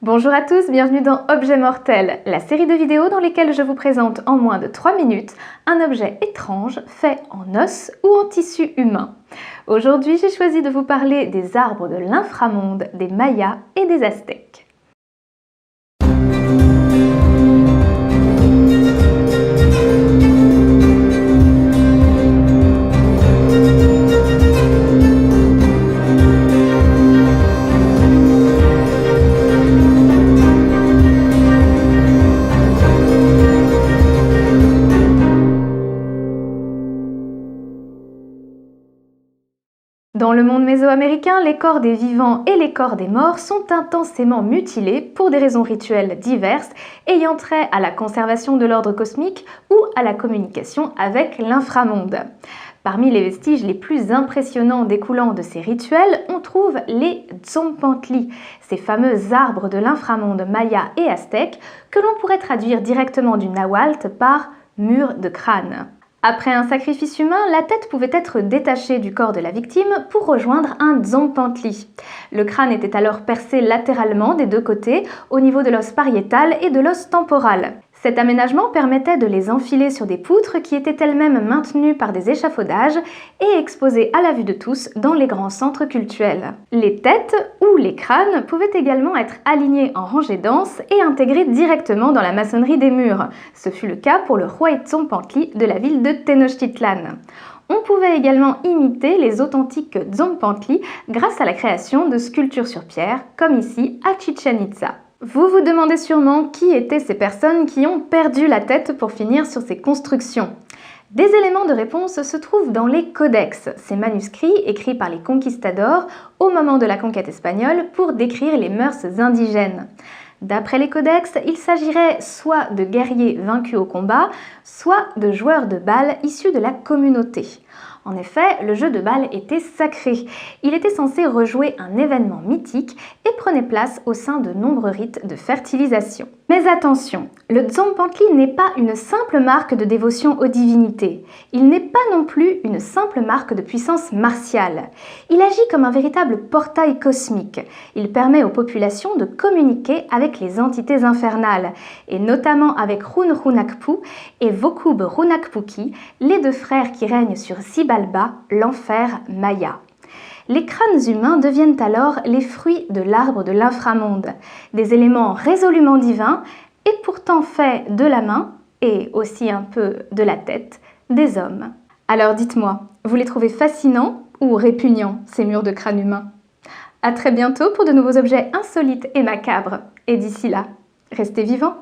Bonjour à tous, bienvenue dans Objets mortels, la série de vidéos dans lesquelles je vous présente en moins de 3 minutes un objet étrange fait en os ou en tissu humain. Aujourd'hui, j'ai choisi de vous parler des arbres de l'inframonde, des Mayas et des Aztèques. Dans le monde mésoaméricain, les corps des vivants et les corps des morts sont intensément mutilés pour des raisons rituelles diverses ayant trait à la conservation de l'ordre cosmique ou à la communication avec l'inframonde. Parmi les vestiges les plus impressionnants découlant de ces rituels, on trouve les Tzompantli, ces fameux arbres de l'inframonde maya et aztèque que l'on pourrait traduire directement du nahuatl par « mur de crâne ». Après un sacrifice humain, la tête pouvait être détachée du corps de la victime pour rejoindre un Tzompantli. Le crâne était alors percé latéralement des deux côtés, au niveau de l'os pariétal et de l'os temporal. Cet aménagement permettait de les enfiler sur des poutres qui étaient elles-mêmes maintenues par des échafaudages et exposées à la vue de tous dans les grands centres cultuels. Les têtes ou les crânes pouvaient également être alignés en rangées denses et intégrés directement dans la maçonnerie des murs. Ce fut le cas pour le roi Tzompantli de la ville de Tenochtitlan. On pouvait également imiter les authentiques Tzompantli grâce à la création de sculptures sur pierre, comme ici à Chichén Itzá. Vous vous demandez sûrement qui étaient ces personnes qui ont perdu la tête pour finir sur ces constructions. Des éléments de réponse se trouvent dans les codex, ces manuscrits écrits par les conquistadors au moment de la conquête espagnole pour décrire les mœurs indigènes. D'après les codex, il s'agirait soit de guerriers vaincus au combat, soit de joueurs de balle issus de la communauté. En effet, le jeu de balle était sacré. Il était censé rejouer un événement mythique et prenait place au sein de nombreux rites de fertilisation. Mais attention, le Tzompantli n'est pas une simple marque de dévotion aux divinités. Il n'est pas non plus une simple marque de puissance martiale. Il agit comme un véritable portail cosmique. Il permet aux populations de communiquer avec les entités infernales, et notamment avec Run Runakpu et Vokub Runakpuki, les deux frères qui règnent sur Xibalba, l'enfer maya. Les crânes humains deviennent alors les fruits de l'arbre de l'inframonde, des éléments résolument divins et pourtant faits de la main, et aussi un peu de la tête, des hommes. Alors dites-moi, vous les trouvez fascinants ou répugnants, ces murs de crâne humain? À très bientôt pour de nouveaux objets insolites et macabres, et d'ici là, restez vivants!